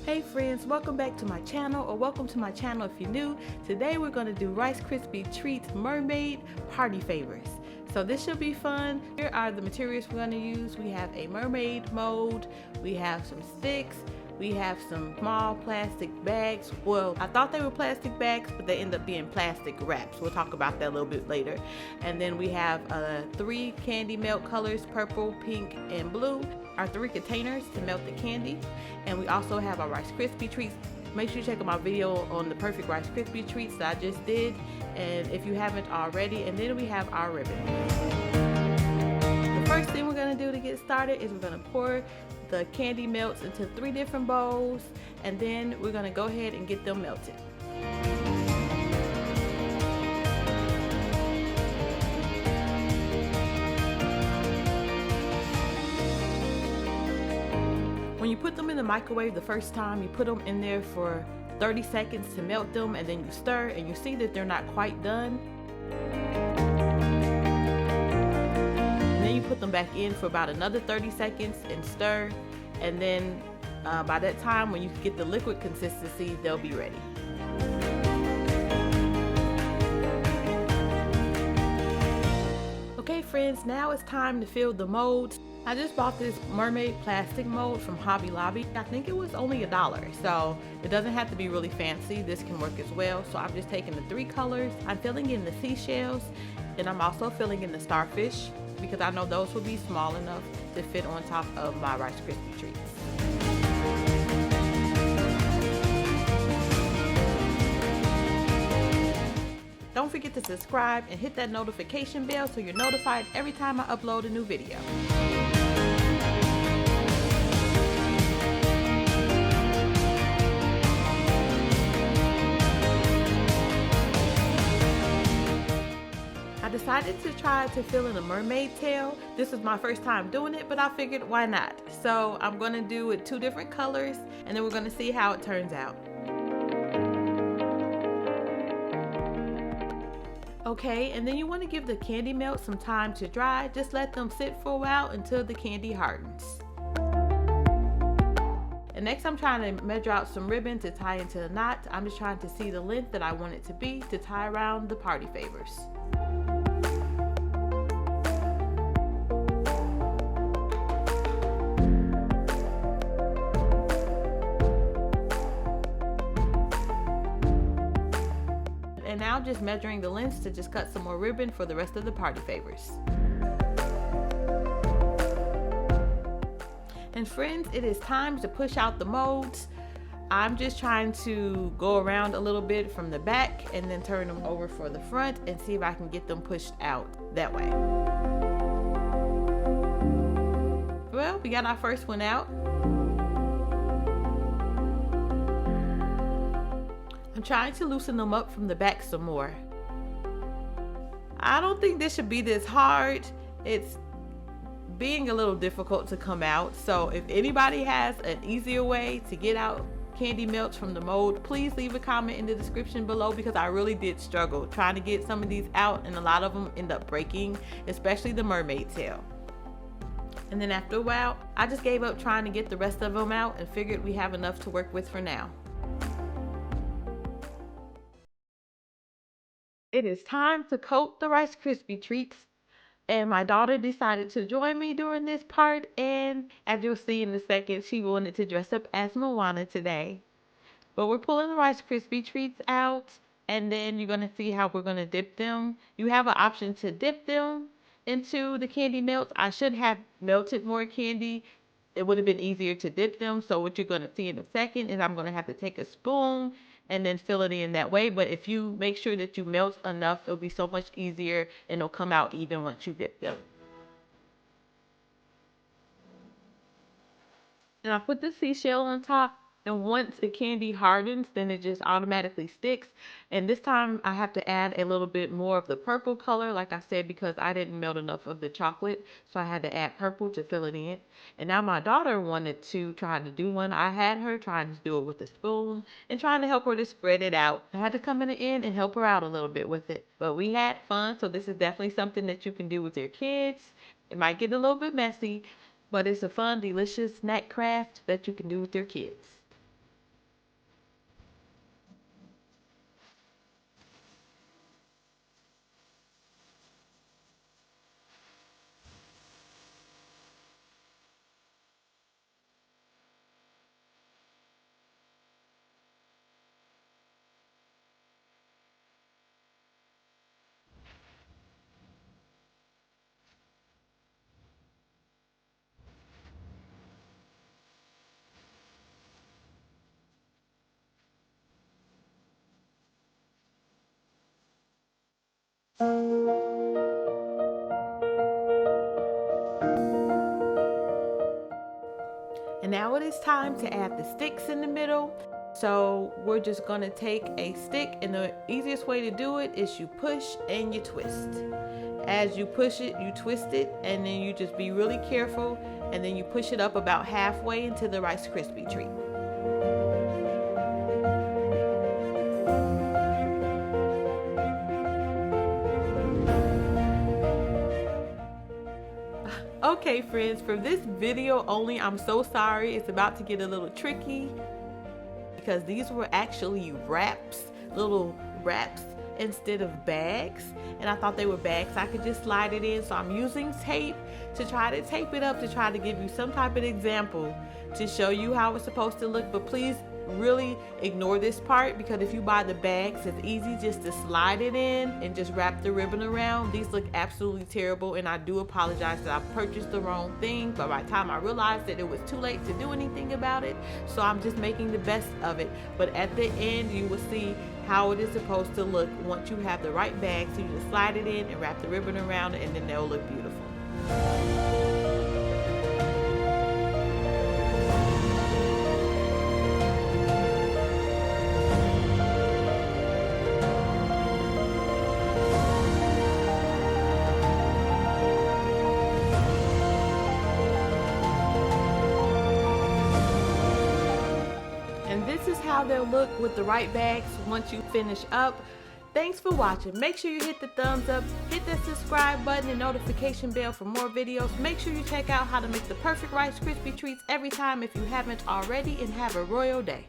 Hey friends, welcome back to my channel, or welcome to my channel if you're new. Today we're going to do Rice Krispie Treats Mermaid Party Favors. So this should be fun. Here are the materials we're going to use. We have a mermaid mold, we have some sticks, we have some small plastic bags. Well, I thought they were plastic bags, but they end up being plastic wraps. We'll talk about that a little bit later. And then we have 3 candy melt colors, purple, pink, and blue. Our 3 containers to melt the candy. And we also have our Rice Krispie treats. Make sure you check out my video on the perfect Rice Krispie treats that I just did, and if you haven't already. And then we have our ribbon. The first thing we're going to do to get started is we're going to pour the candy melts into 3 different bowls, and then we're going to go ahead and get them melted. When you put them in the microwave the first time, you put them in there for 30 seconds to melt them, and then you stir and you see that they're not quite done. And then you put them back in for about another 30 seconds and stir, and then by that time, when you get the liquid consistency, they'll be ready. Okay friends, now it's time to fill the molds. I just bought this mermaid plastic mold from Hobby Lobby. I think it was only $1, so it doesn't have to be really fancy. This can work as well. So I'm just taking the 3 colors. I'm filling in the seashells, and I'm also filling in the starfish because I know those will be small enough to fit on top of my Rice Krispie treats. Don't forget to subscribe and hit that notification bell so you're notified every time I upload a new video. I decided to try to fill in a mermaid tail. This is my first time doing it, but I figured why not? So I'm going to do it 2 different colors, and then we're going to see how it turns out. Okay, and then you want to give the candy melt some time to dry. Just let them sit for a while until the candy hardens. And next I'm trying to measure out some ribbon to tie into a knot. I'm just trying to see the length that I want it to be to tie around the party favors. And now just measuring the lengths to just cut some more ribbon for the rest of the party favors. And friends, it is time to push out the molds. I'm just trying to go around a little bit from the back and then turn them over for the front and see if I can get them pushed out that way. Well, we got our first one out. I'm trying to loosen them up from the back some more. I don't think this should be this hard. It's being a little difficult to come out. So if anybody has an easier way to get out candy melts from the mold, please leave a comment in the description below, because I really did struggle trying to get some of these out, and a lot of them end up breaking, especially the mermaid tail. And then after a while, I just gave up trying to get the rest of them out and figured we have enough to work with for now. It is time to coat the Rice Krispie treats, and my daughter decided to join me during this part, and as you'll see in a second, she wanted to dress up as Moana today. But we're pulling the Rice Krispie treats out, and then you're going to see how we're going to dip them. You have an option to dip them into the candy melts. I should have melted more candy. It would have been easier to dip them. So what you're going to see in a second is I'm going to have to take a spoon and then fill it in that way. But if you make sure that you melt enough, it'll be so much easier, and it'll come out even once you dip them. And I put the seashell on top, and once the candy hardens, then it just automatically sticks. And this time I have to add a little bit more of the purple color, like I said, because I didn't melt enough of the chocolate, so I had to add purple to fill it in. And now my daughter wanted to try to do one. I had her trying to do it with a spoon and trying to help her to spread it out. I had to come in the end and help her out a little bit with it. But we had fun, so this is definitely something that you can do with your kids. It might get a little bit messy, but it's a fun, delicious snack craft that you can do with your kids. And now it is time to add the sticks in the middle. So we're just gonna take a stick, and the easiest way to do it is you push and you twist. As you push it, you twist it, and then you just be really careful, and then you push it up about halfway into the Rice Krispie treat. Okay friends, for this video only, I'm so sorry, it's about to get a little tricky because these were actually wraps, little wraps instead of bags, and I thought they were bags I could just slide it in. So I'm using tape to try to tape it up to try to give you some type of example to show you how it's supposed to look. But please really ignore this part, because if you buy the bags, it's easy just to slide it in and just wrap the ribbon around. These look absolutely terrible, and I do apologize that I purchased the wrong thing, but by the time I realized that it was too late to do anything about it, so I'm just making the best of it. But at the end you will see how it is supposed to look once you have the right bag. So you just slide it in and wrap the ribbon around it, and then they'll look beautiful. This is how they'll look with the right bags once you finish up. Thanks for watching. Make sure you hit the thumbs up, hit that subscribe button and notification bell for more videos. Make sure you check out how to make the perfect Rice Krispie treats every time if you haven't already, and have a royal day.